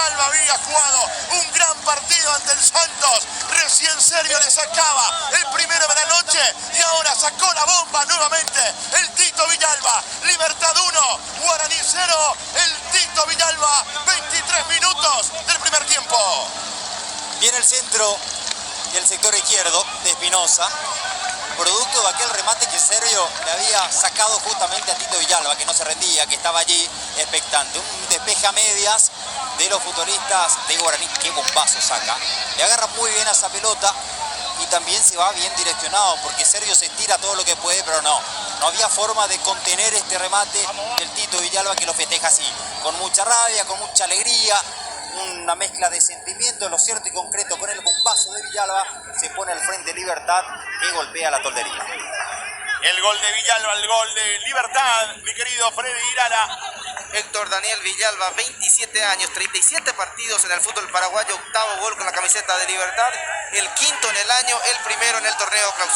Villalba había jugado un gran partido ante el Santos. Recién Sergio le sacaba el primero de la noche y ahora sacó la bomba nuevamente el Tito Villalba. Libertad 1, Guaraní 0, el Tito Villalba, 23 minutos del primer tiempo. Viene el centro y el sector izquierdo de Espinosa, producto de aquel remate que Sergio le había sacado justamente a Tito Villalba, que no se rendía, que estaba allí expectante. Un despeje a medias de los futbolistas de Guaraní. Qué bombazo saca. Le agarra muy bien a esa pelota y también se va bien direccionado, porque Sergio se estira todo lo que puede, pero no había forma de contener este remate del Tito Villalba, que lo festeja así, con mucha rabia, con mucha alegría, una mezcla de sentimientos. Lo cierto y concreto, con el bombazo de Villalba se pone al frente Libertad, que golpea la toldería. El gol de Villalba, el gol de Libertad, mi querido Freddy Irala. Héctor Daniel Villalba, 27 años, 37 partidos en el fútbol paraguayo, octavo gol con la camiseta de Libertad, el quinto en el año, el primero en el torneo clausura.